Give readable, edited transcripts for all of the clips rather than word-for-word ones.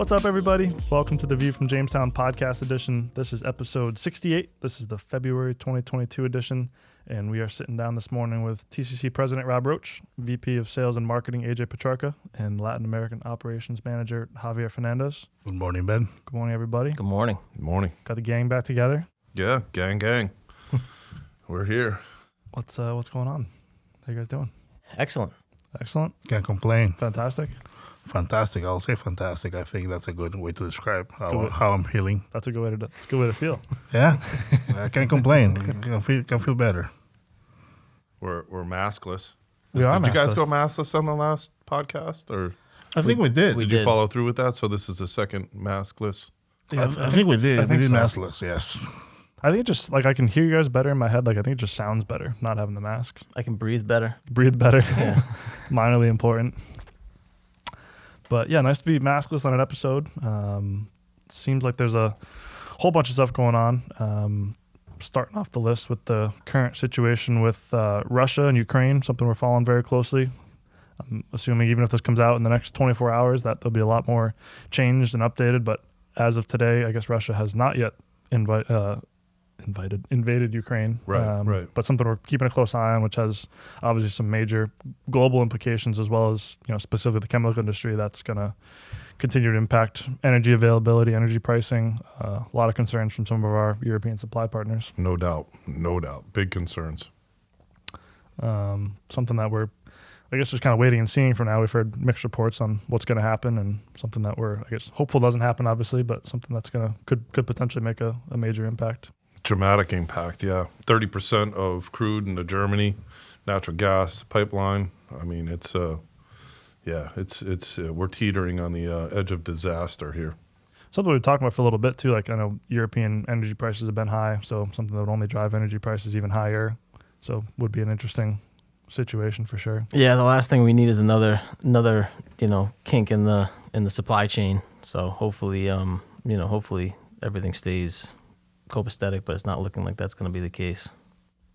What's up, everybody? Welcome to the View from Jamestown podcast edition. This is episode 68. This is the February 2022 edition, and we are sitting down this morning with TCC President Robb Roach, VP of Sales and Marketing AJ Petrarca, and Latin American Operations Manager Javier Fernandez. Good morning, Ben. Good morning, everybody. Good morning. Good morning. Got the gang back together. Yeah, gang. We're here. What's going on? How you guys doing? Excellent. Excellent. Can't complain. Fantastic. Fantastic. I'll say fantastic. I think that's a good way to describe how I'm feeling. That's a good way to feel. Yeah, I can't complain. Can feel better. We're maskless. We are Did you guys maskless. go maskless on the last podcast, or I think we did. we did you did. follow through with that? So this is the second maskless. Yeah, I think we did. I We think did so. maskless. Yes. I think it just, like, I can hear you guys better in my head. Like, I think it just sounds better not having the masks. I can breathe better. Breathe better. Yeah. Minorly important. But yeah, nice to be maskless on an episode. Seems like there's a whole bunch of stuff going on. Starting off the list with the current situation with Russia and Ukraine, something we're following very closely. I'm assuming even if this comes out in the next 24 hours, that there'll be a lot more changed and updated. But as of today, I guess Russia has not yet invaded Ukraine. Right. But something we're keeping a close eye on, which has obviously some major global implications, as well as, specifically the chemical industry. That's going to continue to impact energy availability, energy pricing. A lot of concerns from some of our European supply partners. No doubt. Big concerns. Something that we're, I guess, just kind of waiting and seeing for now. We've heard mixed reports on what's going to happen, and something that we're, I guess, hopeful doesn't happen, obviously, but something that's could potentially make a major impact. Dramatic impact. Yeah, 30% of crude into Germany, natural gas pipeline. I mean, it's we're teetering on the edge of disaster here. Something we've talked about for a little bit too. Like, I know European energy prices have been high, so something that would only drive energy prices even higher. So would be an interesting situation for sure. Yeah, the last thing we need is another kink in the supply chain. So hopefully everything stays copacetic, but it's not looking like that's going to be the case.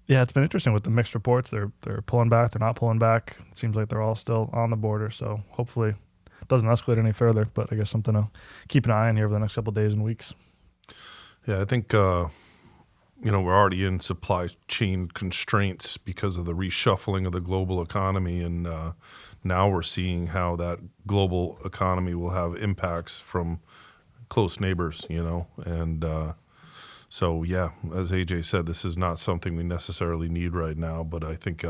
Yeah, it's been interesting with the mixed reports. They're pulling back, they're not pulling back. It seems like they're all still on the border. So hopefully it doesn't escalate any further. But I guess something to keep an eye on here over the next couple of days and weeks. Yeah, I think we're already in supply chain constraints because of the reshuffling of the global economy, and now we're seeing how that global economy will have impacts from close neighbors, and so yeah, as AJ said, this is not something we necessarily need right now, but I think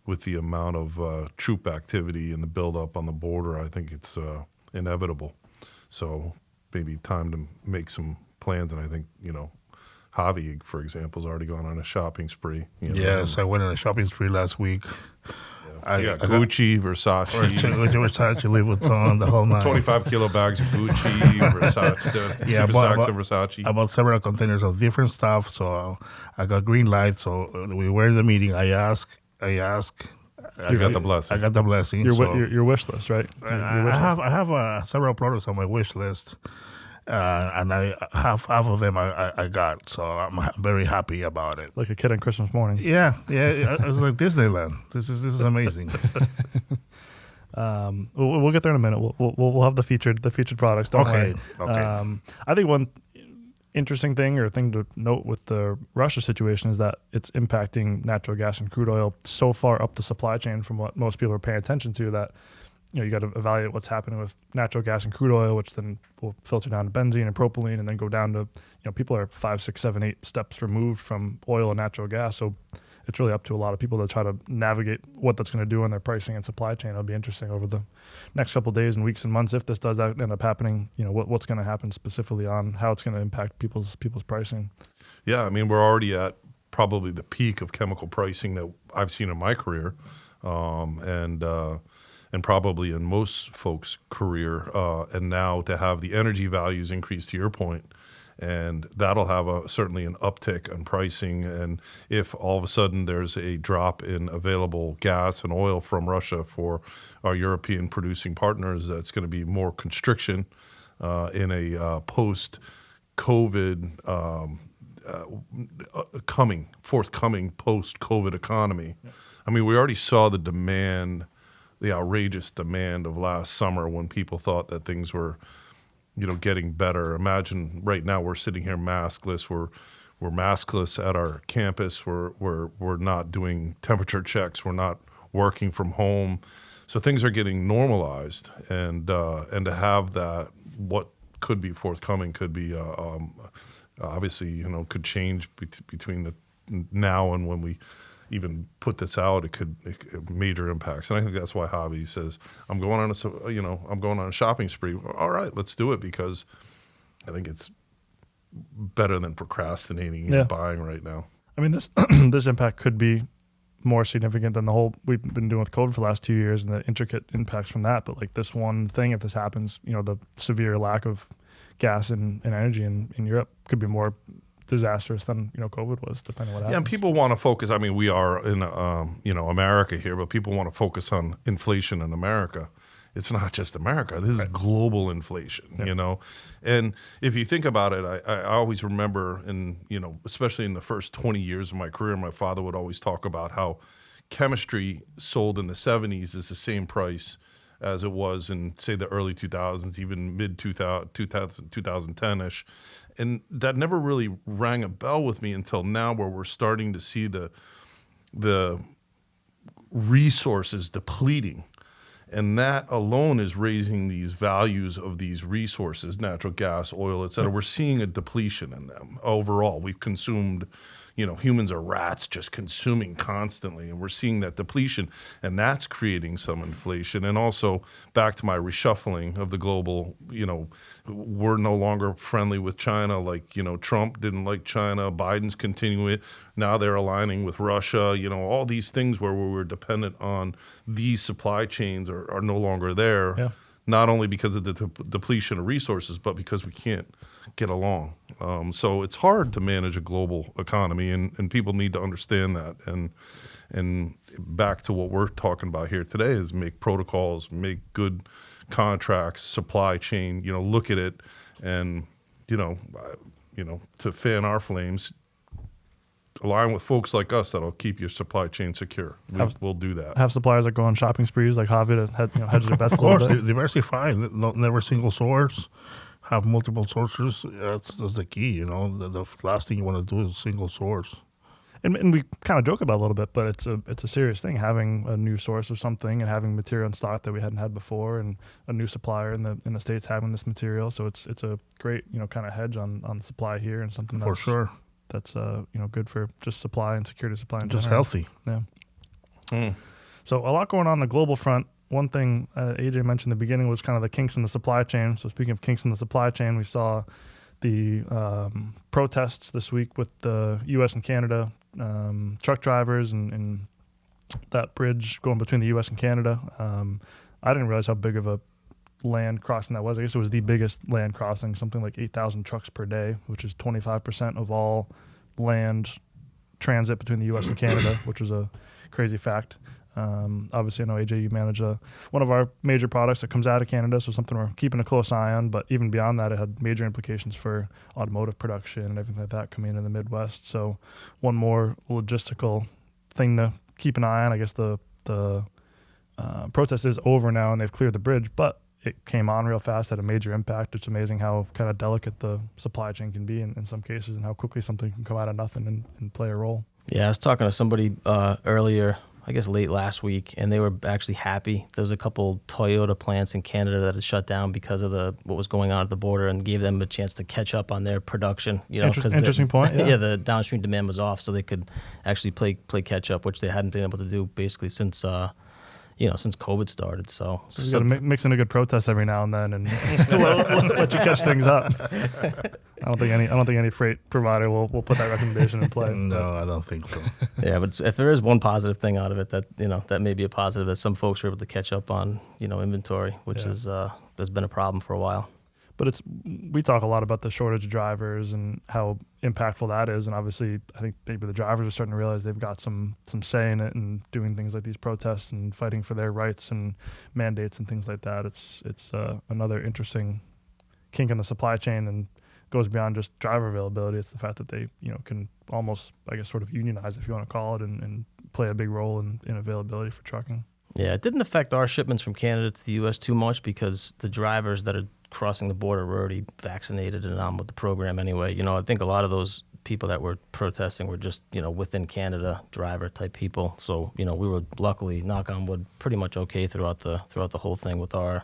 with the amount of troop activity and the buildup on the border, I think it's inevitable. So maybe time to make some plans, and I think, Javi, for example, has already gone on a shopping spree. Yes, I went on a shopping spree last week. I got Gucci, Versace, Versace, Louis Vuitton, the whole night. 25 kilo bags of Gucci, Versace, Yeah, sacks of Versace. I bought several containers of different stuff, so I got green light. So we were in the meeting. I asked. You got the blessing. I got the blessing. Your wish list, right? I have several products on my wish list, and I half of them I got. So I'm very happy about it. Like a kid on Christmas morning. Yeah. It's like Disneyland. This is amazing. We'll get there in a minute. We'll have the featured products. Don't worry. Okay. I think one interesting thing to note with the Russia situation is that it's impacting natural gas and crude oil so far up the supply chain from what most people are paying attention to, that you got to evaluate what's happening with natural gas and crude oil, which then will filter down to benzene and propylene, and then go down to, people are 5, 6, 7, 8 steps removed from oil and natural gas. So it's really up to a lot of people to try to navigate what that's going to do on their pricing and supply chain. It'll be interesting over the next couple of days and weeks and months, if this does end up happening, what's going to happen specifically on how it's going to impact people's pricing. Yeah, I mean, we're already at probably the peak of chemical pricing that I've seen in my career, and probably in most folks' career. And now to have the energy values increase, to your point, and that'll have certainly an uptick on pricing. And if all of a sudden there's a drop in available gas and oil from Russia for our European producing partners, that's going to be more constriction in a post-COVID forthcoming post-COVID economy. Yeah. I mean, we already saw the demand, the outrageous demand of last summer when people thought that things were getting better. Imagine right now we're sitting here maskless. We're maskless at our campus. We're not doing temperature checks. We're not working from home. So things are getting normalized, and to have that, what could be forthcoming could be obviously could change between the now and when we even put this out. It could major impacts, and I think that's why Javi says I'm going on a shopping spree. All right, let's do it, because I think it's better than procrastinating and buying right now. I mean, this this impact could be more significant than the whole we've been doing with COVID for the last 2 years and the intricate impacts from that. But like this one thing, if this happens, the severe lack of gas and energy in Europe could be more disastrous than COVID was, depending on what happens. Yeah, and people want to focus. I mean, we are in America here, but people want to focus on inflation in America. It's not just America. This is global inflation, And if you think about it, I always remember, especially in the first 20 years of my career, my father would always talk about how chemistry sold in the 70s is the same price as it was in, say, the early 2000s, even mid 2010-ish. And that never really rang a bell with me until now, where we're starting to see the resources depleting. And that alone is raising these values of these resources, natural gas, oil, et cetera. We're seeing a depletion in them overall. We've consumed, humans are rats just consuming constantly. And we're seeing that depletion. And that's creating some inflation. And also, back to my reshuffling of the global, we're no longer friendly with China. Like, Trump didn't like China. Biden's continuing it. Now they're aligning with Russia. All these things where we were dependent on these supply chains are no longer there. Yeah. Not only because of the depletion of resources, but because we can't get along. So it's hard to manage a global economy, and people need to understand that. And back to what we're talking about here today is make protocols, make good contracts, supply chain, look at it, and, to fan our flames, align with folks like us that'll keep your supply chain secure. We'll do that. Have suppliers that go on shopping sprees like Javier to hedge their bets. Of course, diversify. Never single source. Have multiple sources. That's the key. The last thing you want to do is single source. And we kind of joke about it a little bit, but it's a serious thing, having a new source of something and having material in stock that we hadn't had before, and a new supplier in the States having this material. So it's a great kind of hedge on supply here, and something for sure. That's good for just supply and security of supply in just general. Healthy. Yeah. So a lot going on the global front. One thing AJ mentioned in the beginning was kind of the kinks in the supply chain. So speaking of kinks in the supply chain, we saw the protests this week with the U.S. and Canada truck drivers and that bridge going between the U.S. and Canada. I didn't realize how big of a land crossing that was. I guess it was the biggest land crossing, something like 8,000 trucks per day, which is 25% of all land transit between the U.S. and Canada, which was a crazy fact. Obviously, I know, AJ, you manage one of our major products that comes out of Canada, so something we're keeping a close eye on. But even beyond that, it had major implications for automotive production and everything like that coming in the Midwest. So one more logistical thing to keep an eye on. I guess the protest is over now, and they've cleared the bridge, but it came on real fast, had a major impact. It's amazing how kind of delicate the supply chain can be in some cases, and how quickly something can come out of nothing and play a role. Yeah, I was talking to somebody earlier, I guess late last week, and they were actually happy. There was a couple Toyota plants in Canada that had shut down because of what was going on at the border, and gave them a chance to catch up on their production. Interesting point. Yeah. The downstream demand was off, so they could actually play catch up, which they hadn't been able to do basically since since COVID started. So you got to mix in a good protest every now and then, and let you catch things up. I don't think any freight provider will put that recommendation in play. No, I don't think so. Yeah, but if there is one positive thing out of it, that may be a positive, that some folks are able to catch up on inventory, which has been a problem for a while. But we talk a lot about the shortage of drivers and how impactful that is, and obviously I think maybe the drivers are starting to realize they've got some say in it, and doing things like these protests and fighting for their rights and mandates and things like that. It's another interesting kink in the supply chain, and goes beyond just driver availability. It's the fact that they can almost, I guess, sort of unionize, if you want to call it, and play a big role in availability for trucking. Yeah, it didn't affect our shipments from Canada to the U.S. too much, because the drivers that are crossing the border were already vaccinated and on with the program anyway. You know, I think a lot of those people that were protesting were just, you know, within Canada driver type people. So, you know, we were luckily, knock on wood, pretty much okay throughout the whole thing with a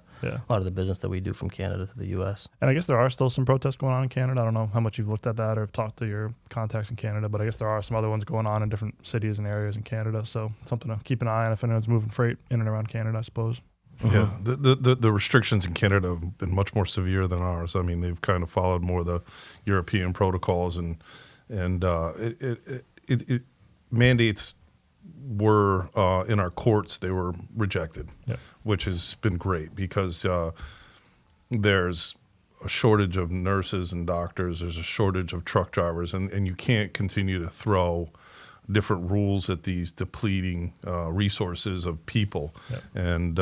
lot of the business that we do from Canada to the U.S. And I guess there are still some protests going on in Canada. I don't know how much you've looked at that or talked to your contacts in Canada, but I guess there are some other ones going on in different cities and areas in Canada. So something to keep an eye on if anyone's moving freight in and around Canada, I suppose. Yeah, the restrictions in Canada have been much more severe than ours. I mean, they've kind of followed more the European protocols, and it mandates were in our courts, they were rejected, which has been great because there's a shortage of nurses and doctors, there's a shortage of truck drivers, and you can't continue to throw different rules at these depleting resources of people. And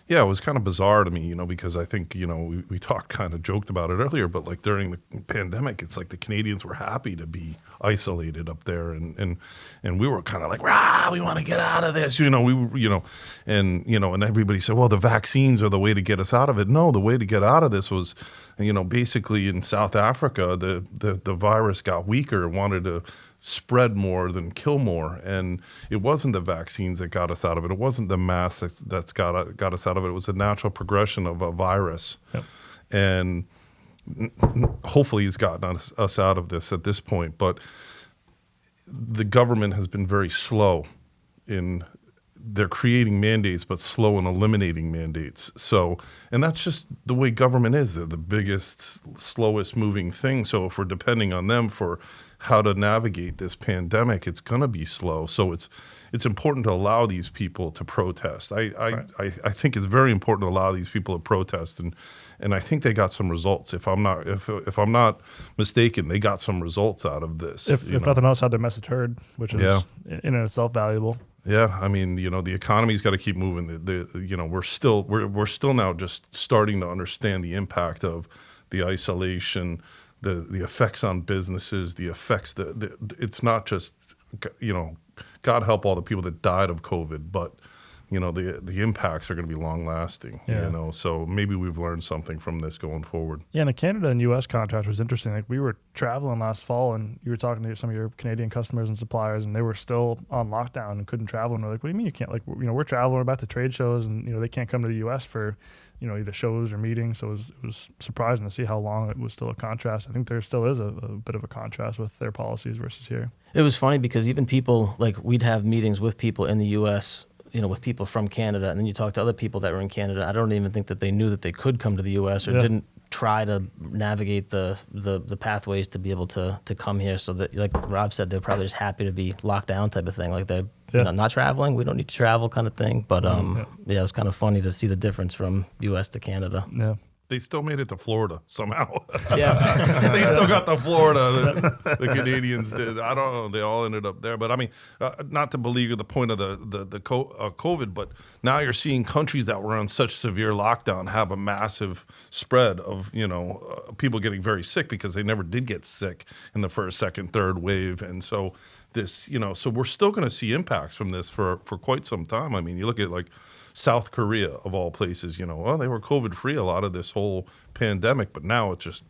yeah, it was kind of bizarre to me, you know, because I think, you know, we talked, kind of joked about it earlier, but like during the pandemic, it's like the Canadians were happy to be isolated up there, and we were kind of like, rah, we want to get out of this, you know, and everybody said, well, the vaccines are the way to get us out of it. No, the way to get out of this was, you know, basically in South Africa, the virus got weaker, wanted to spread more than kill more, and it wasn't the vaccines that got us out of it. It wasn't the masks that's got us out of it. It was a natural progression of a virus, and hopefully it's gotten us out of this at this point. But the government has been very slow in they're creating mandates, but slow in eliminating mandates. So, and that's just the way government is. They're the biggest, slowest moving thing. So if we're depending on them for how to navigate this pandemic, it's going to be slow. So it's important to allow these people to protest. I think it's very important to allow these people to protest, and I think they got some results. If I'm not mistaken, they got some results out of this. If nothing else, had their message heard, which is in and of itself valuable. Yeah, I mean, you know, the economy's got to keep moving. You know, we're still now just starting to understand the impact of the isolation, the effects on businesses, the effects it's not just, you know, God help all the people that died of COVID, but you know, the impacts are going to be long lasting. You know, so maybe we've learned something from this going forward. Yeah, and the Canada and U.S. contract was interesting. Like, we were traveling last fall, and you were talking to some of your Canadian customers and suppliers, and they were still on lockdown and couldn't travel. And we're like, what do you mean you can't? Like, you know, we're traveling, we're about to trade shows, and you know, they can't come to the U.S. for, you know, either shows or meetings. So it was surprising to see how long it was still a contrast. I think there still is a bit of a contrast with their policies versus here. It was funny because even people, like, we'd have meetings with people in the U.S., you know, with people from Canada, and then you talk to other people that were in Canada. I don't even think that they knew that they could come to the U.S. or didn't try to navigate the pathways to be able to come here. So that, like Rob said, they're probably just happy to be locked down type of thing. Like, they're you know, not traveling. We don't need to travel kind of thing. But it was kind of funny to see the difference from U.S. to Canada. Yeah. They still made it to Florida somehow. Yeah. They still got to Florida. The Canadians did. I don't know. They all ended up there. But I mean, not to beleaguer the point of the COVID, but now you're seeing countries that were on such severe lockdown have a massive spread of, you know, people getting very sick because they never did get sick in the first, second, third wave. And so this, you know, so we're still going to see impacts from this for quite some time. I mean, you look at like South Korea, of all places, you know, well, they were COVID-free a lot of this whole pandemic, but now it's just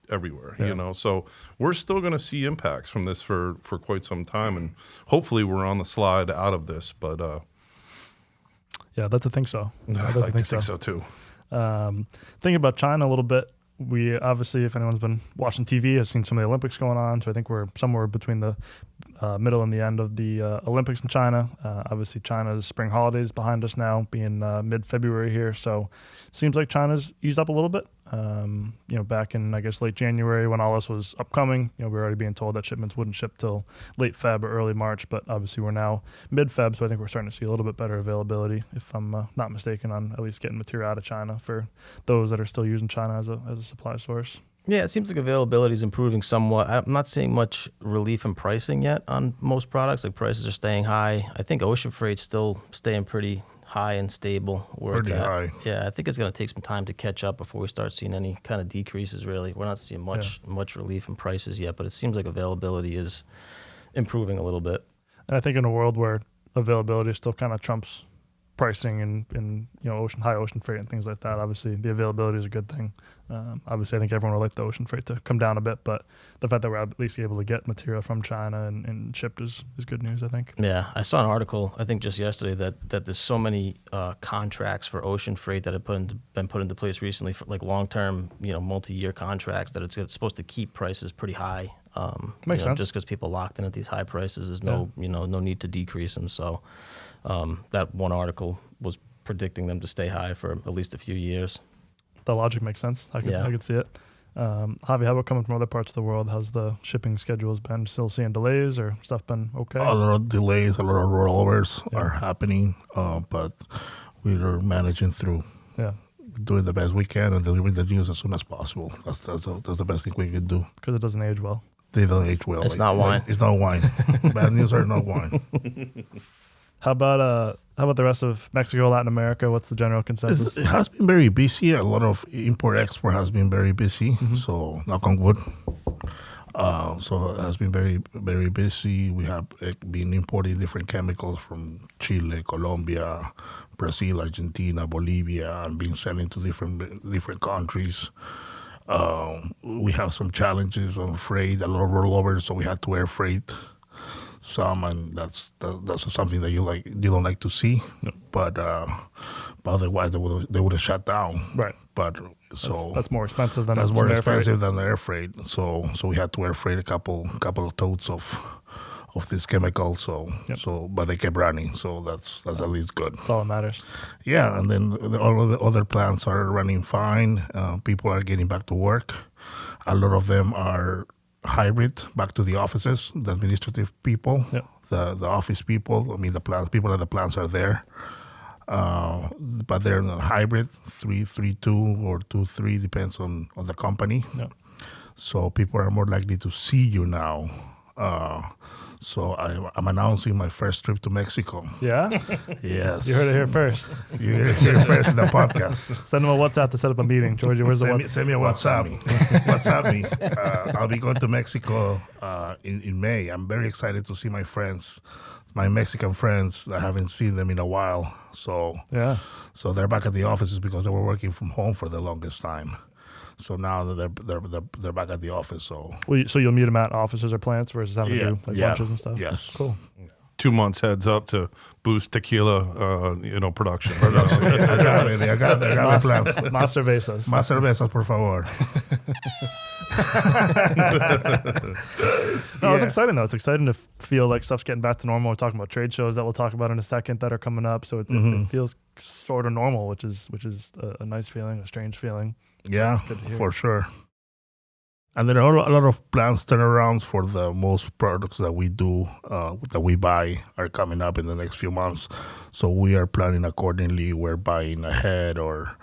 everywhere, you know. So we're still going to see impacts from this for quite some time, and hopefully we're on the slide out of this. But yeah, I'd like to think so. I'd like to think so too. Thinking about China a little bit, we obviously, if anyone's been watching TV, has seen some of the Olympics going on. So I think we're somewhere between the middle and the end of the Olympics in China. Obviously, China's spring holidays behind us now, being mid-February here. So it seems like China's eased up a little bit. You know, back in, I guess, late January when all this was upcoming, you know, we were already being told that shipments wouldn't ship till late Feb or early March. But obviously, we're now mid-Feb, so I think we're starting to see a little bit better availability, if I'm not mistaken, on at least getting material out of China for those that are still using China as a supply source. Yeah, it seems like availability is improving somewhat. I'm not seeing much relief in pricing yet on most products. Like, prices are staying high. I think ocean freight's still staying pretty high and stable where Pretty it's at. high. Yeah, I think it's going to take some time to catch up before we start seeing any kind of decreases, really. We're not seeing much relief in prices yet, but it seems like availability is improving a little bit. And I think in a world where availability still kind of trumps pricing and high ocean freight and things like that. Obviously, the availability is a good thing. Obviously, I think everyone would like the ocean freight to come down a bit, but the fact that we're at least able to get material from China and shipped is good news, I think. Yeah, I saw an article, I think just yesterday, that there's so many contracts for ocean freight that have been put into place recently for like long-term, multi-year contracts that it's supposed to keep prices pretty high. Makes sense. Just because people locked in at these high prices, there's no need to decrease them. So that one article was predicting them to stay high for at least a few years. The logic makes sense. I could see it. Javi, how about coming from other parts of the world? How's the shipping schedules been? Still seeing delays or stuff been okay? A lot of delays, a lot of rollovers are happening, but we are managing through. Yeah. Doing the best we can and delivering the news as soon as possible. That's the best thing we can do. Because it doesn't age well. They don't age well. It's not wine. It's not wine. Bad news are not wine. How about the rest of Mexico, Latin America? What's the general consensus? It has been very busy. A lot of import-export has been very busy. So knock on wood. So it has been very, very busy. We have been importing different chemicals from Chile, Colombia, Brazil, Argentina, Bolivia, and been selling to different countries. We have some challenges on freight, a lot of rollovers, so we had to air freight some, and that's something that you don't like to see. No. But otherwise they would have shut down. Right. But that's more expensive than that's more expensive than the air freight. So we had to air freight a couple of totes of this chemical. But they kept running. So that's at least good. That's all that matters. Yeah, and then all of the other plants are running fine. People are getting back to work. A lot of them are hybrid, back to the offices. The administrative people, the office people. I mean, the people at the plants are there. But they're in a hybrid, 3-3-2 or 2-3, depends on the company. Yeah. So people are more likely to see you now. So I'm announcing my first trip to Mexico. Yeah? Yes. You heard it here first. You heard it here first in the podcast. Send them a WhatsApp to set up a meeting. Georgia, where's the WhatsApp? Send me a WhatsApp. WhatsApp me. I'll be going to Mexico in May. I'm very excited to see my friends, my Mexican friends. I haven't seen them in a while. So they're back at the offices because they were working from home for the longest time. So now they're back at the office. So you'll meet them at offices or plants versus having to do lunches and stuff. Yes, cool. 2 months heads up to boost tequila, production. I got my plans. Más cervezas. Más cervezas, por favor. No, it's exciting though. It's exciting to feel like stuff's getting back to normal. We're talking about trade shows that we'll talk about in a second that are coming up. So it feels sort of normal, which is a nice feeling, a strange feeling. Yeah, for sure. And there are a lot of plans turnarounds for the most products that we do, that we buy, are coming up in the next few months. So we are planning accordingly. We're buying ahead, or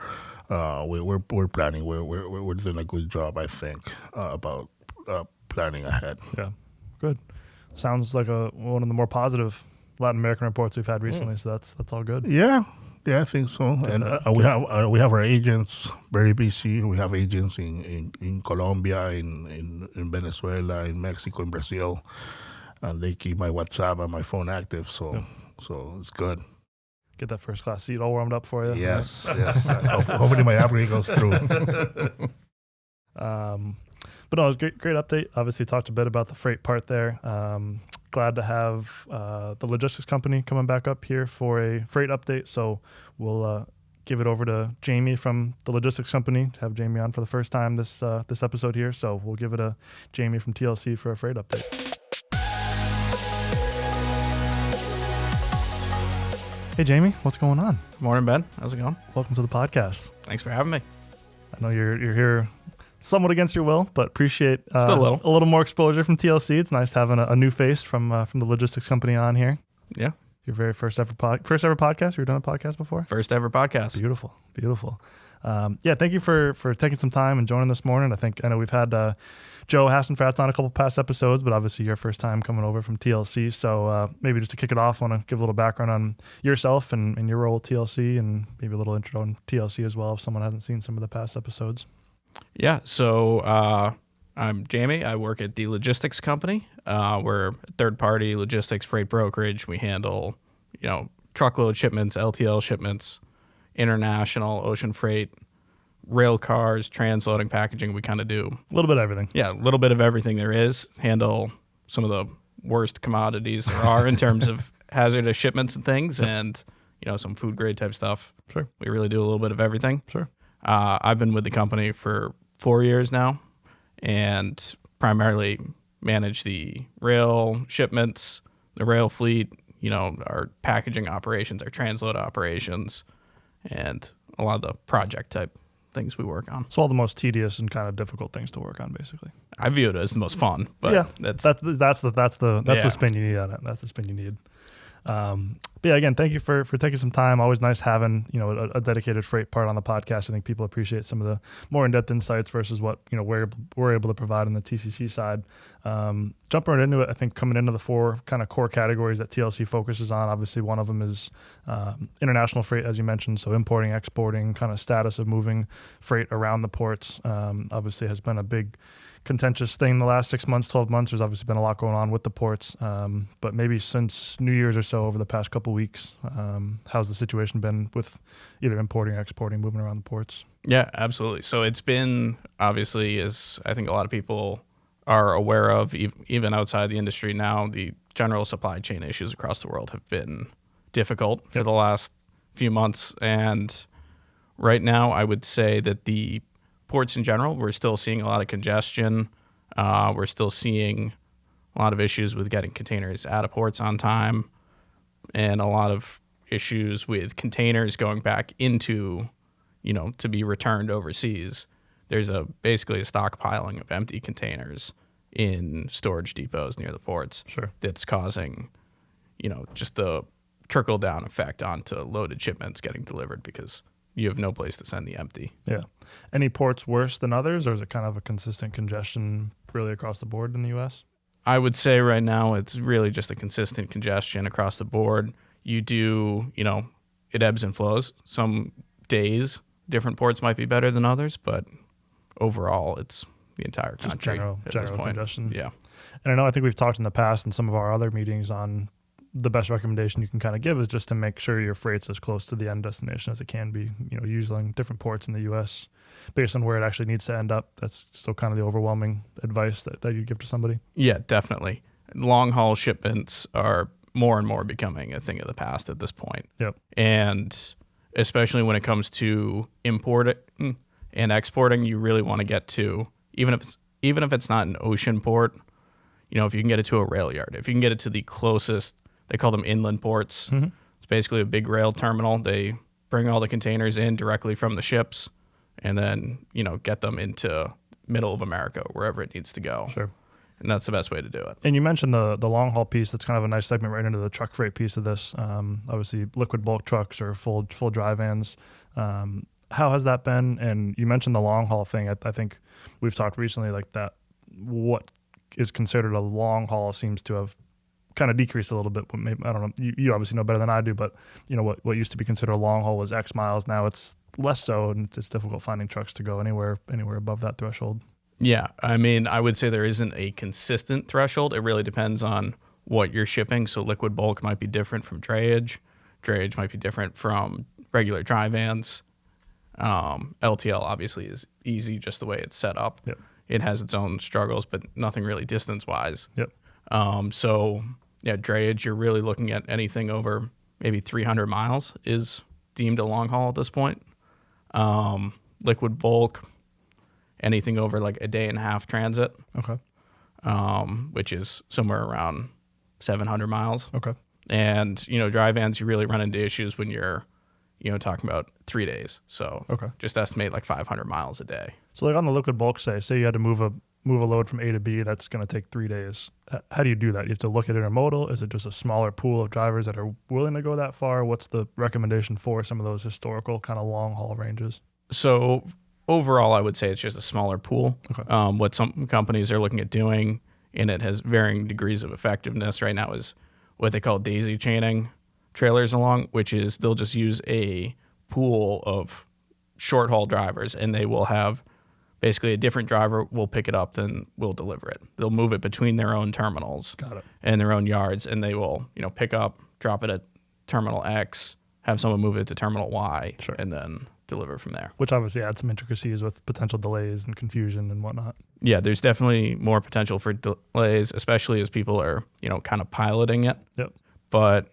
we're planning. We're doing a good job, I think, about planning ahead. Yeah, good. Sounds like one of the more positive Latin American reports we've had recently. So that's all good. Yeah, I think so. And we have our agents very busy. We have agents in Colombia, in Venezuela, in Mexico, in Brazil, and they keep my WhatsApp and my phone active. So it's good. Get that first class seat all warmed up for you. Yes, yes. Hopefully my upgrade goes through. But no, it was a great update. Obviously, talked a bit about the freight part there. Glad to have the logistics company coming back up here for a freight update. So we'll give it over to Jamie from the logistics company. Have Jamie on for the first time this episode here. So we'll give it to Jamie from TLC for a freight update. Hey, Jamie, what's going on? Morning, Ben. How's it going? Welcome to the podcast. Thanks for having me. I know you're here somewhat against your will, but appreciate Still a little more exposure from TLC. It's nice having a new face from the logistics company on here. Yeah. Your very first ever podcast? You were doing a podcast before? First ever podcast. Beautiful. Thank you for taking some time and joining this morning. I know we've had Joe Hasenfratz on a couple past episodes, but obviously your first time coming over from TLC. So maybe just to kick it off, I want to give a little background on yourself and your role at TLC, and maybe a little intro on TLC as well if someone hasn't seen some of the past episodes. Yeah, so I'm Jamie. I work at the logistics company. We're a third-party logistics freight brokerage. We handle, truckload shipments, LTL shipments, international, ocean freight, rail cars, transloading, packaging. We kind of do A little bit of everything. a little bit of everything there is. Handle some of the worst commodities there are in terms of hazardous shipments and things, and some food grade type stuff. Sure. We really do a little bit of everything. Sure. I've been with the company for 4 years now, and primarily manage the rail shipments, the rail fleet, our packaging operations, our transload operations, and a lot of the project type things we work on. So all the most tedious and kind of difficult things to work on, basically. I view it as the most fun, but yeah, that's the spin you need on it. That's the spin you need. But yeah, again, thank you for taking some time. Always nice having a dedicated freight part on the podcast. I think people appreciate some of the more in-depth insights versus what we're able to provide on the TCC side. Jumping right into it, I think coming into the 4 kind of core categories that TLC focuses on. Obviously, one of them is international freight, as you mentioned. So importing, exporting, kind of status of moving freight around the ports. Obviously, has been a big contentious thing the last 6 months, 12 months. There's obviously been a lot going on with the ports, but maybe since New Year's or so over the past couple weeks, how's the situation been with either importing or exporting, moving around the ports? Yeah, absolutely. So it's been, obviously, as I think a lot of people are aware of, even outside the industry now, the general supply chain issues across the world have been difficult for the last few months. And right now, I would say that the ports in general, we're still seeing a lot of congestion. We're still seeing a lot of issues with getting containers out of ports on time, and a lot of issues with containers going back into, to be returned overseas. There's basically a stockpiling of empty containers in storage depots near the ports. Sure. That's causing, just the trickle down effect onto loaded shipments getting delivered because you have no place to send the empty. Yeah. Any ports worse than others, or is it kind of a consistent congestion really across the board in the U.S.? I would say right now it's really just a consistent congestion across the board. You do, it ebbs and flows. Some days, different ports might be better than others, but overall, it's the entire country general at this point. congestion. Yeah. And I think we've talked in the past in some of our other meetings on the best recommendation you can kind of give is just to make sure your freight's as close to the end destination as it can be, using different ports in the U.S. based on where it actually needs to end up. That's still kind of the overwhelming advice that you give to somebody. Yeah, definitely. Long haul shipments are more and more becoming a thing of the past at this point. Yep. And especially when it comes to importing and exporting, you really want to get to, even if it's not an ocean port, if you can get it to a rail yard, if you can get it to the closest, they call them inland ports. Mm-hmm. It's basically a big rail terminal. They bring all the containers in directly from the ships and then, get them into middle of America, wherever it needs to go. Sure. And that's the best way to do it. And you mentioned the long haul piece. That's kind of a nice segment right into the truck freight piece of this. Obviously, liquid bulk trucks or full dry vans. How has that been? And you mentioned the long haul thing. I think we've talked recently like that. What is considered a long haul seems to have kind of decreased a little bit. But maybe, I don't know. You obviously know better than I do. But what used to be considered a long haul was X miles. Now it's less so, and it's difficult finding trucks to go anywhere above that threshold. Yeah, I mean, I would say there isn't a consistent threshold. It really depends on what you're shipping. So liquid bulk might be different from drayage. Drayage might be different from regular dry vans. LTL obviously is easy just the way it's set up. Yep. It has its own struggles, but nothing really distance-wise. Yep. So, yeah, drayage, you're really looking at anything over maybe 300 miles is deemed a long haul at this point. Liquid bulk, anything over like a day and a half transit. Okay. Which is somewhere around 700 miles. Okay. And, dry vans, you really run into issues when you're, talking about 3 days. So just estimate like 500 miles a day. So like on the liquid bulk, say you had to move a load from A to B, that's going to take 3 days. How do you do that? You have to look at intermodal. Is it just a smaller pool of drivers that are willing to go that far? What's the recommendation for some of those historical kind of long haul ranges? So overall, I would say it's just a smaller pool. Okay. What some companies are looking at doing, and it has varying degrees of effectiveness right now, is what they call daisy chaining trailers along, which is they'll just use a pool of short haul drivers, and they will have basically a different driver will pick it up, then will deliver it. They'll move it between their own terminals and their own yards, and they will, pick up, drop it at Terminal X, have someone move it to Terminal Y, Sure. and then deliver from there. Which obviously adds some intricacies with potential delays and confusion and whatnot. Yeah, there's definitely more potential for delays, especially as people are, kind of piloting it. Yep. But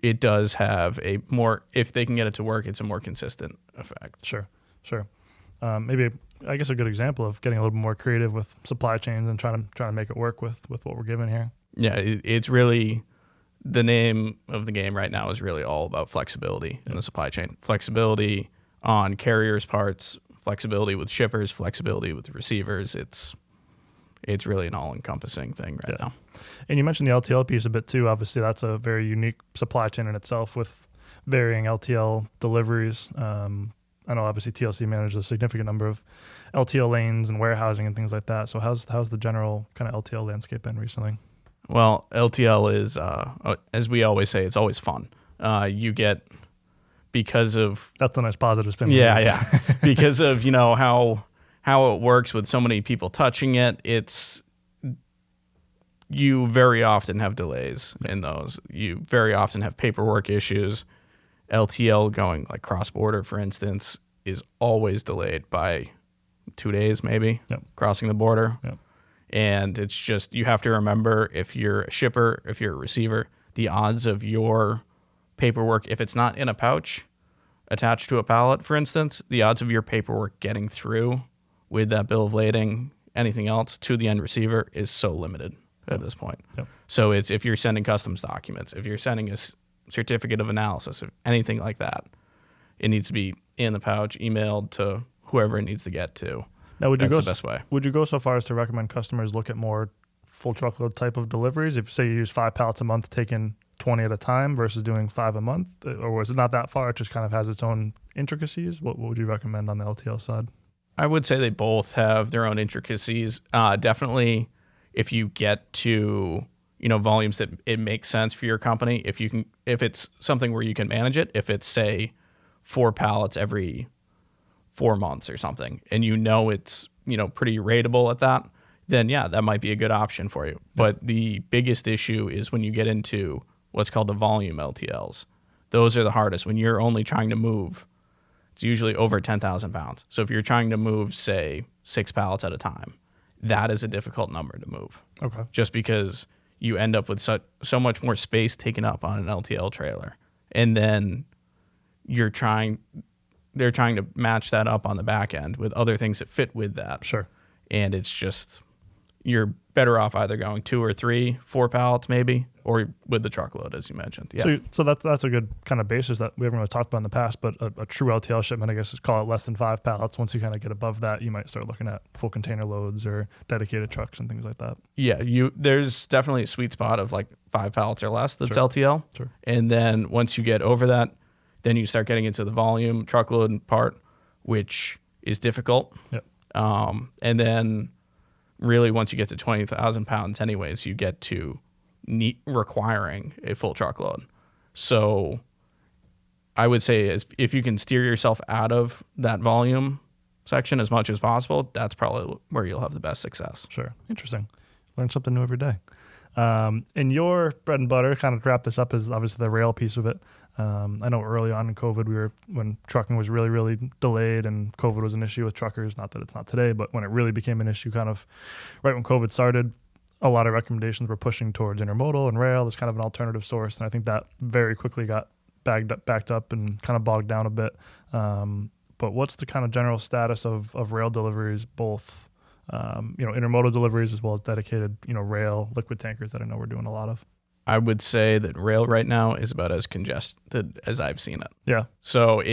it does have a more, if they can get it to work, it's a more consistent effect. Sure. Maybe, I guess, a good example of getting a little more creative with supply chains and trying to make it work with what we're given here. Yeah, it's really, the name of the game right now is really all about flexibility in the supply chain. Flexibility on carriers' parts, flexibility with shippers, flexibility with receivers. It's really an all-encompassing thing right now. And you mentioned the LTL piece a bit too. Obviously, that's a very unique supply chain in itself with varying LTL deliveries. I know obviously TLC manages a significant number of LTL lanes and warehousing and things like that. So how's the general kind of LTL landscape been recently? Well, LTL is, as we always say, it's always fun. You get, because of... That's a nice positive spin. Yeah. Because of, how it works with so many people touching it, you very often have delays in those. You very often have paperwork issues. LTL going like cross-border, for instance, is always delayed by 2 days maybe, crossing the border. Yep. And it's just, you have to remember, if you're a shipper, if you're a receiver, the odds of your paperwork, if it's not in a pouch attached to a pallet, for instance, the odds of your paperwork getting through with that bill of lading, anything else, to the end receiver is so limited at this point. Yep. So it's, if you're sending customs documents, if you're sending a certificate of analysis, if anything like that, it needs to be in the pouch, emailed to whoever it needs to get to. Now, That's the best way. Would you go so far as to recommend customers look at more full truckload type of deliveries? If, say, you use 5 pallets a month, taking 20 at a time versus doing 5 a month, or was it not that far? It just kind of has its own intricacies. What would you recommend on the LTL side? I would say they both have their own intricacies. Definitely, if you get to volumes that it makes sense for your company, if it's something where you can manage it, if it's, say, 4 pallets every 4 months or something, and it's pretty rateable at that, then that might be a good option for you. But the biggest issue is when you get into what's called the volume LTLs. Those are the hardest. When you're only trying to move, it's usually over 10,000 pounds. So if you're trying to move, say, 6 pallets at a time, that is a difficult number to move. Okay. Just because you end up with so much more space taken up on an LTL trailer. And then they're trying to match that up on the back end with other things that fit with that. Sure. And it's just, you're better off either going 2 or 3, 4 pallets maybe, or with the truckload, as you mentioned. Yeah. So that's a good kind of basis that we haven't really talked about in the past, but a true LTL shipment, I guess, is call it less than 5 pallets. Once you kind of get above that, you might start looking at full container loads or dedicated trucks and things like that. Yeah, there's definitely a sweet spot of like 5 pallets or less that's Sure. LTL. Sure. And then once you get over that, then you start getting into the volume truckload part, which is difficult. Yep. And then really once you get to 20,000 pounds anyways, you get to requiring a full truckload. So I would say if you can steer yourself out of that volume section as much as possible, that's probably where you'll have the best success. Sure. Interesting. Learn something new every day. And your bread and butter, kind of to wrap this up, is obviously the rail piece of it. I know early on in COVID, when trucking was really, really delayed and COVID was an issue with truckers, not that it's not today, but when it really became an issue kind of right when COVID started, a lot of recommendations were pushing towards intermodal and rail as kind of an alternative source. And I think that very quickly got backed up and kind of bogged down a bit. But what's the kind of general status of rail deliveries, both intermodal deliveries as well as dedicated, rail liquid tankers that I know we're doing a lot of? I would say that rail right now is about as congested as I've seen it. Yeah. So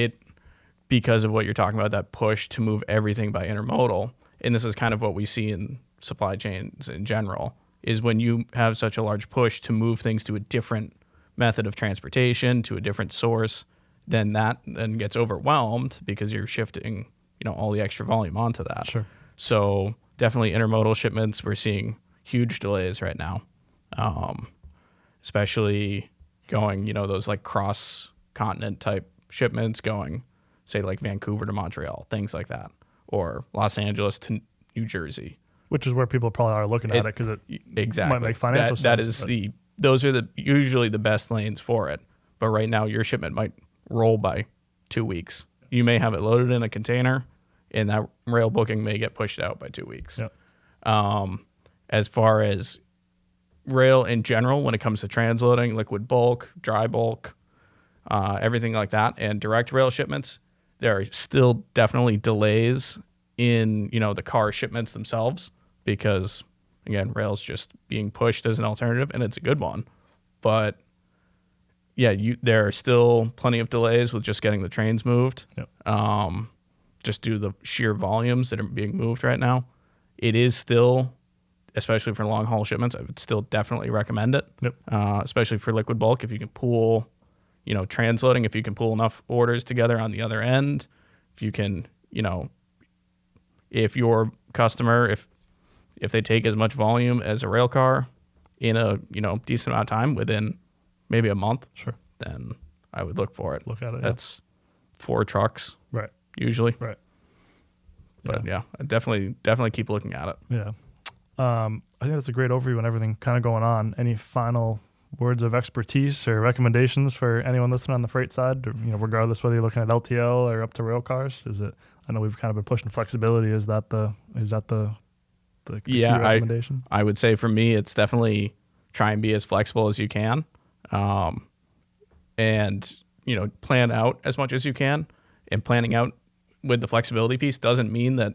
because of what you're talking about, that push to move everything by intermodal, and this is kind of what we see in supply chains in general, is when you have such a large push to move things to a different method of transportation, to a different source, then that then gets overwhelmed because you're shifting, all the extra volume onto that. Sure. So definitely intermodal shipments, we're seeing huge delays right now. Especially going, those like cross-continent type shipments going, say, like Vancouver to Montreal, things like that, or Los Angeles to New Jersey. Which is where people probably are looking at it because it exactly might make financial sense. Those are usually the best lanes for it. but right now your shipment might roll by 2 weeks. You may have it loaded in a container, and that rail booking may get pushed out by 2 weeks. Yep. As far as rail in general, when it comes to transloading, liquid bulk, dry bulk, everything like that, and direct rail shipments, there are still definitely delays in, the car shipments themselves because, again, rail's just being pushed as an alternative, and it's a good one. But yeah, there are still plenty of delays with just getting the trains moved. Yep. Just due to the sheer volumes that are being moved right now. It is still, especially for long haul shipments, I would still definitely recommend it. Yep. Especially for liquid bulk, if you can pool, transloading, if you can pool enough orders together on the other end, if you can, if your customer, if they take as much volume as a rail car in a, decent amount of time within maybe a month, Sure. then I would look for it. Look at it. That's 4 trucks Right. usually. Right. But yeah, I definitely keep looking at it. Yeah. I think that's a great overview and everything kind of going on. Any final words of expertise or recommendations for anyone listening on the freight side, or, regardless whether you're looking at LTL or up to rail cars? Is it, I know we've kind of been pushing flexibility. Is that the key recommendation? I would say for me, it's definitely try and be as flexible as you can. And, plan out as much as you can. And planning out with the flexibility piece doesn't mean that,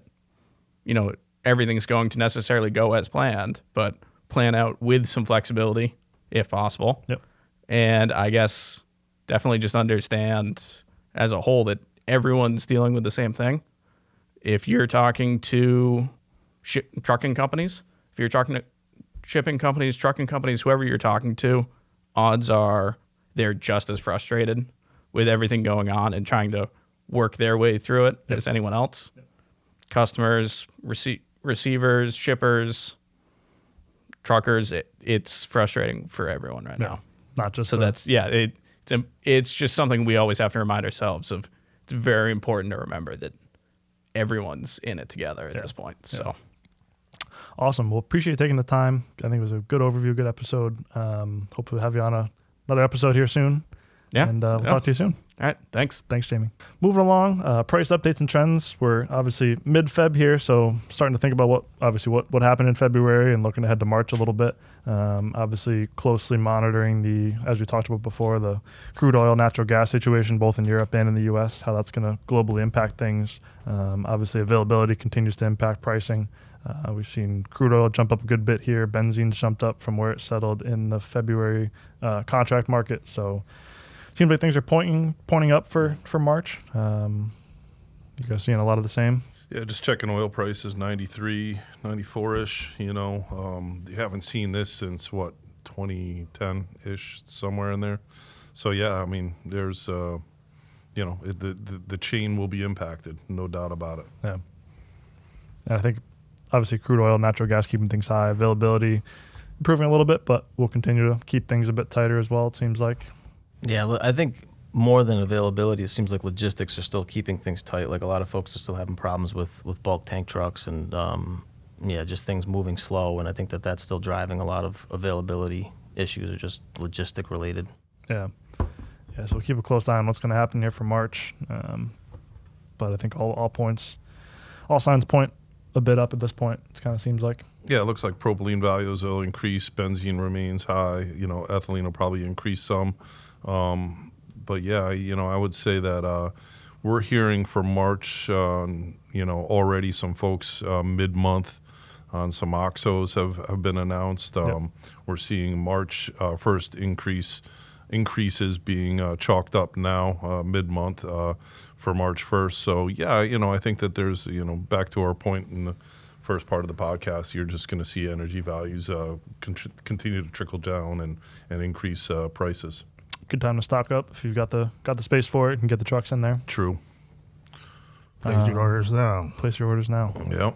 everything's going to necessarily go as planned, but plan out with some flexibility if possible. Yep. And I guess definitely just understand as a whole that everyone's dealing with the same thing. If you're talking to trucking companies, if you're talking to shipping companies, trucking companies, whoever you're talking to, odds are they're just as frustrated with everything going on and trying to work their way through it as anyone else. Yep. Customers, receivers, shippers, truckers, it's frustrating for everyone right now. Not just so it's just something we always have to remind ourselves of. It's very important to remember that everyone's in it together at this point. So awesome. Well, appreciate you taking the time. I think it was a good overview, good episode. Hopefully we'll have you on another episode here soon. Yeah. And we'll talk to you soon. All right. Thanks. Thanks, Jamie. Moving along, price updates and trends. We're obviously mid-Feb here, so starting to think about what happened in February and looking ahead to March a little bit. Obviously, closely monitoring as we talked about before, the crude oil, natural gas situation, both in Europe and in the U.S., how that's going to globally impact things. Obviously, availability continues to impact pricing. We've seen crude oil jump up a good bit here. Benzene's jumped up from where it settled in the February contract market. So seems like things are pointing up for March. You guys seeing a lot of the same? Yeah, just checking oil prices, 93, 94-ish. You haven't seen this since, 2010-ish, somewhere in there. So, yeah, I mean, there's, the chain will be impacted, no doubt about it. Yeah. And I think, obviously, crude oil, natural gas keeping things high, availability improving a little bit, but we'll continue to keep things a bit tighter as well, it seems like. Yeah, I think more than availability, it seems like logistics are still keeping things tight. Like a lot of folks are still having problems with bulk tank trucks and, just things moving slow. And I think that's still driving a lot of availability issues, or just logistic related. Yeah. Yeah, so we'll keep a close eye on what's going to happen here for March. But I think all signs point a bit up at this point, it kind of seems like. Yeah, it looks like propylene values will increase. Benzene remains high. Ethylene will probably increase some. But yeah, I would say that we're hearing for March, already some folks mid-month on some OXOs have been announced. We're seeing March 1st increases being chalked up now mid-month for March 1st. So yeah, I think that there's, back to our point in the first part of the podcast, you're just going to see energy values continue to trickle down and increase prices. Good time to stock up if you've got the space for it and get the trucks in there. True. Place your orders now. Place your orders now. Yep.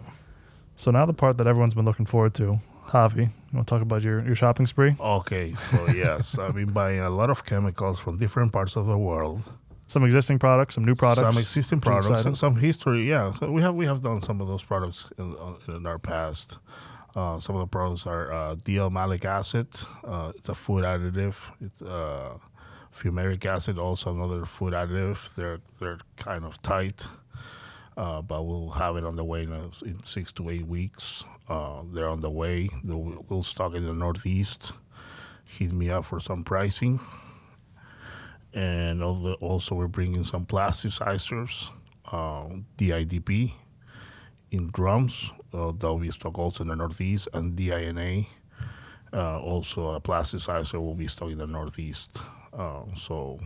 So now the part that everyone's been looking forward to. Javi, you want to talk about your shopping spree? Okay, so yes, I've been buying a lot of chemicals from different parts of the world. Some existing products, some new products. Some existing products, some history. Yeah, so we have done some of those products in our past. Some of the products are D-L malic acid. It's a food additive. It's Fumaric acid, also another food additive. They're kind of tight, but we'll have it on the way in 6 to 8 weeks. They're on the way. We'll stock in the Northeast. Hit me up for some pricing. And also we're bringing some plasticizers, DIDP in drums. That'll be stocked also in the Northeast, and DINA. Also a plasticizer will be stocked in the Northeast. So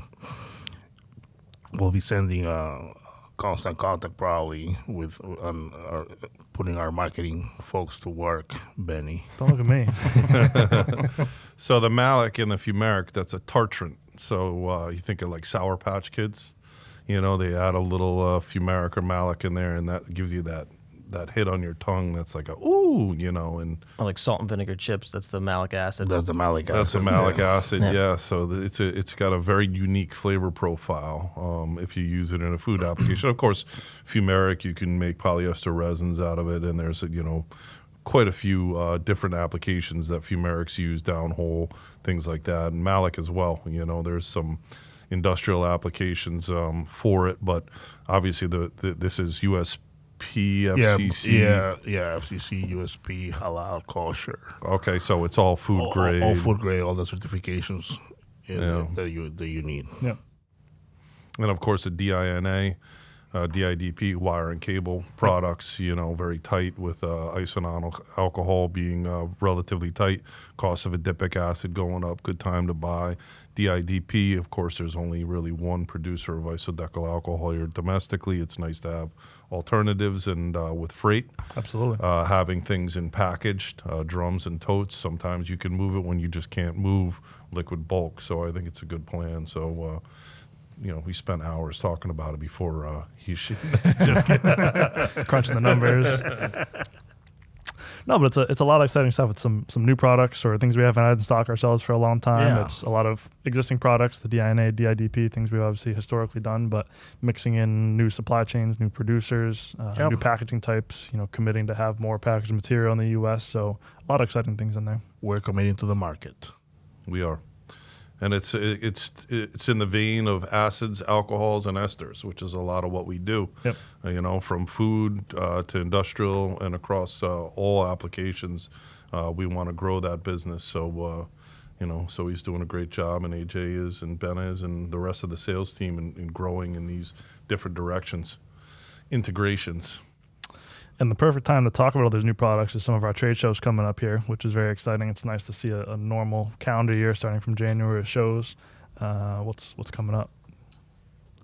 we'll be sending constant contact probably with putting our marketing folks to work, Benny. Don't look at me. So the malic and the fumaric, that's a tartrant. So you think of like Sour Patch Kids, you know, they add a little fumaric or malic in there, and that gives you that hit on your tongue that's like a ooh, you know. And Or like salt and vinegar chips, that's the malic acid. That's the malic acid. that's a malic acid, Yeah. yeah. So it's got a very unique flavor profile if you use it in a food application. Of course, fumaric, you can make polyester resins out of it, and there's quite a few different applications that fumaric's use, downhole, things like that, and malic as well. You know, there's some industrial applications for it, but obviously this is USP, FCC. Yeah, FCC, USP, halal, kosher. Okay, so it's all food grade. All food grade, all the certifications that you need. Yeah. And of course, the DINA, DIDP wire and cable products, very tight with isononyl alcohol being relatively tight. Cost of adipic acid going up, good time to buy. DIDP, of course, there's only really one producer of isodecyl alcohol here domestically. It's nice to have alternatives, and with freight, Absolutely. having things in packaged drums and totes, sometimes you can move it when you just can't move liquid bulk. So I think it's a good plan. So we spent hours talking about it before just Crunching the numbers. No, but it's a lot of exciting stuff. It's some new products or things we haven't had in stock ourselves for a long time. Yeah. It's a lot of existing products, the DINA, DIDP, things we've obviously historically done, but mixing in new supply chains, new producers, Yep. new packaging types, committing to have more packaged material in the U.S. So a lot of exciting things in there. We're committing to the market. we are. And it's in the vein of acids, alcohols, and esters, which is a lot of what we do. Yep. From food to industrial and across all applications, we want to grow that business. So, so he's doing a great job, and AJ is, and Ben is, and the rest of the sales team in growing in these different directions, integrations. And the perfect time to talk about all those new products is some of our trade shows coming up here, which is very exciting. It's nice to see a normal calendar year starting from January of shows. What's coming up?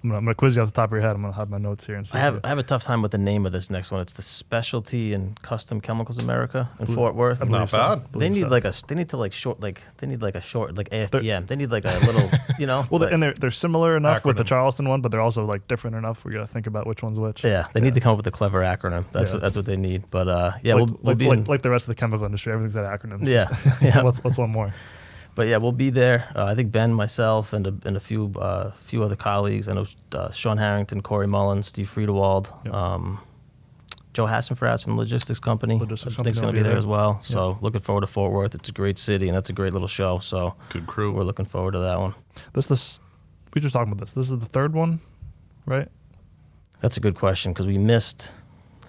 I'm gonna quiz you off the top of your head. I'm gonna have my notes here and see. I have a tough time with the name of this next one. It's the Specialty and Custom Chemicals America in Fort Worth. I believe Not so. bad. Believe They need so. like a short AFPM. They need like a little Well, but- and they're similar enough with the Acronym. Charleston one, but they're also like different enough. We got to think about which one's which. yeah, they need to come up with a clever acronym. That's Yeah. that's what they need. But we'll be in, like the rest of the chemical industry. Everything's got acronyms. Yeah, yeah. What's one more? But yeah, we'll be there. I think Ben, myself, and a few other colleagues. I know Sean Harrington, Corey Mullins, Steve Friedewald, Yep. Joe Hassenfratz from Logistics Company. Logistics I think Company he's going will to be be there there. as well. So looking forward to Fort Worth. It's a great city, and that's a great little show. So Good crew. we're looking forward to that one. We just talking about this. This is the third one, right? That's a good question because we missed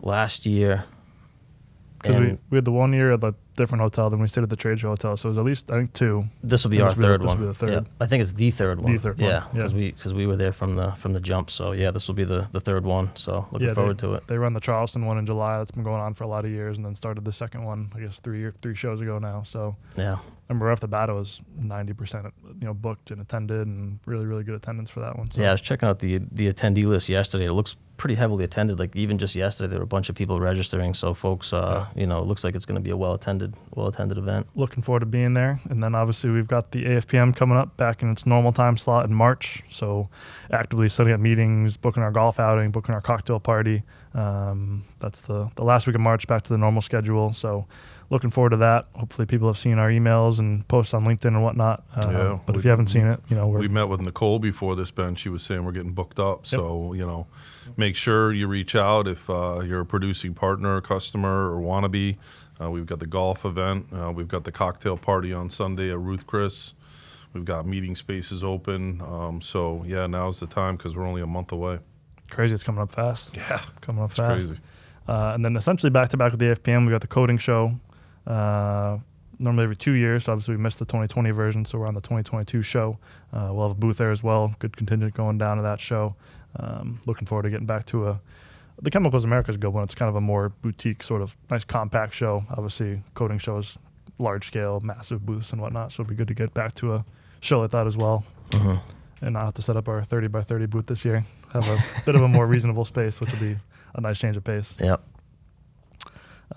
last year. Because And we had the 1 year at the different hotel, then we stayed at the Trade Show Hotel. So it was at least, I think, two. this will be And our this will be third the- this one. will be the third. Yeah, I think it's the third one. third one, Yeah, yeah. because we were there from the jump. So yeah, this will be the third one. So looking forward to it. They run the Charleston one in July. That's been going on for a lot of years, and then started the second one, I guess, three shows ago now. So Yeah. I remember off the bat, it was 90%, booked and attended, and really, really good attendance for that one. So. Yeah, I was checking out the attendee list yesterday. It looks pretty heavily attended. Like even just yesterday, there were a bunch of people registering. So folks, it looks like it's going to be a well attended event. Looking forward to being there. And then obviously we've got the AFPM coming up back in its normal time slot in March. So actively setting up meetings, booking our golf outing, booking our cocktail party. That's the last week of March, back to the normal schedule. So looking forward to that. Hopefully people have seen our emails and posts on LinkedIn and whatnot. Yeah, but if you haven't seen it, We met with Nicole before this, Ben. She was saying we're getting booked up. So, make sure you reach out if you're a producing partner, customer, or want to be. We've got the golf event. We've got the cocktail party on Sunday at Ruth Chris. We've got meeting spaces open. So yeah, now's the time because we're only a month away. Crazy, it's coming up fast. Yeah, Coming up it's fast. crazy. And then essentially back to back with the AFPM, we got the coding show. Normally every 2 years. So obviously we missed the 2020 version, so we're on the 2022 show. We'll have a booth there as well. Good contingent going down to that show. Looking forward to getting back to the Chemicals America is a good one. It's kind of a more boutique, sort of nice compact show. Obviously, coding shows, large scale, massive booths and whatnot. So it'll be good to get back to a show like that as well. And not have to set up our 30 by 30 booth this year. Have a bit of a more reasonable space, which will be a nice change of pace. Yep.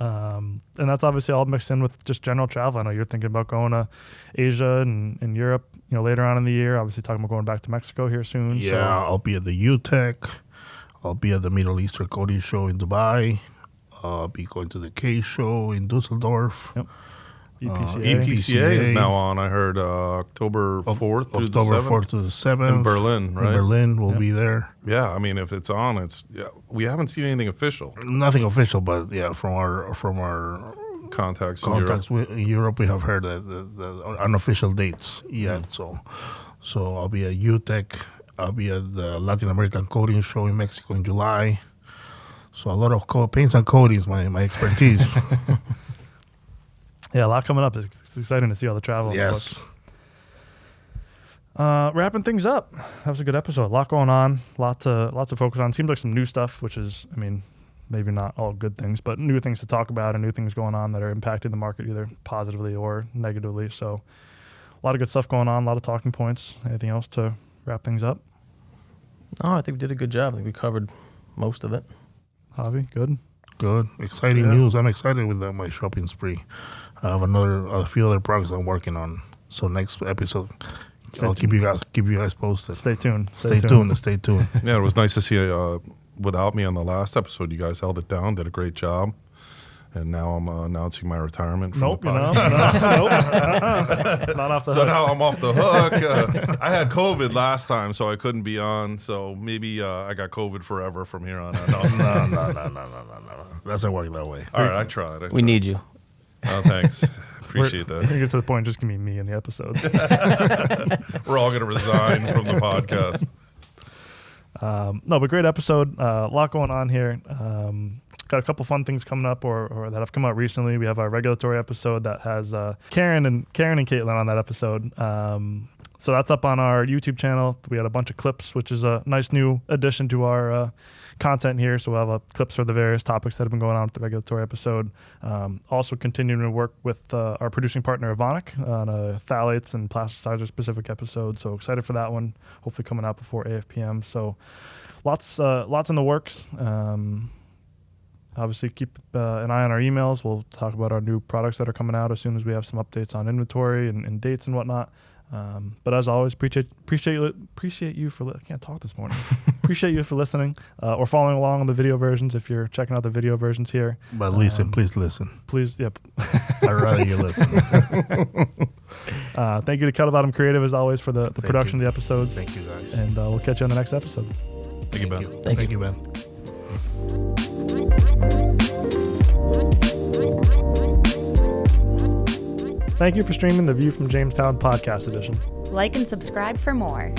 And that's obviously all mixed in with just general travel. I know you're thinking about going to Asia and Europe, later on in the year. Obviously talking about going back to Mexico here soon. Yeah, So. I'll be at the UTECH. I'll be at the Middle Eastern Coding Show in Dubai. I'll be going to the K Show in Dusseldorf. Yep. EPCA. EPCA is now on. I heard October 4th through the October 7th 4th to the 7th. in Berlin, right? In Berlin, we'll be there. Yeah, I mean, if it's on, we haven't seen anything official. Nothing official, but yeah, from our Contacts in contacts Europe. in Europe, we have heard the unofficial dates yet. So I'll be at UTECH. I'll be at the Latin American Coding Show in Mexico in July. So a lot of paints and coatings, my expertise. Yeah, a lot coming up. It's exciting to see all the travel. on the Yes. books. Wrapping things up. That was a good episode. A lot going on. Lots to focus on. Seems like some new stuff, which is, maybe not all good things, but new things to talk about and new things going on that are impacting the market either positively or negatively. So a lot of good stuff going on. A lot of talking points. Anything else to wrap things up? No, I think we did a good job. I think we covered most of it. Javi, good. Good, exciting news. I'm excited with my shopping spree. I have a few other projects I'm working on. So next episode, I'll keep you guys posted. Stay tuned. Stay tuned. Yeah, it was nice to see without me on the last episode. You guys held it down, did a great job. And now I'm announcing my retirement from Nope, the nope. Not off the So hook. now I'm off the hook. I had COVID last time, so I couldn't be on. So maybe I got COVID forever from here on out. No. That's not working that way. All right, I tried. We need you. Oh, thanks. Appreciate We're that. gonna get to the point. Just give me in the episodes. We're all going to resign from the podcast. No, but great episode. A lot going on here. Got a couple fun things coming up or that have come out recently. We have our regulatory episode that has Karen and Caitlin on that episode. So that's up on our YouTube channel. We had a bunch of clips, which is a nice new addition to our content here. So we'll have clips for the various topics that have been going on with the regulatory episode. Also continuing to work with our producing partner, Evonik, on a phthalates and plasticizer specific episode. So excited for that one. Hopefully coming out before AFPM. So lots in the works. Obviously, keep an eye on our emails. We'll talk about our new products that are coming out as soon as we have some updates on inventory and dates and whatnot. But as always, appreciate you for I can't talk this morning. Appreciate you for listening or following along on the video versions if you're checking out the video versions here. But listen, please listen. Please, yep. I'd rather you listen. Thank you to Kettlebottom Creative as always for the production of the episodes. Thank you, guys. And we'll catch you on the next episode. Thank you, Ben. Thank you. Ben. Thank you for streaming the View from Jamestown podcast edition. Like and subscribe for more.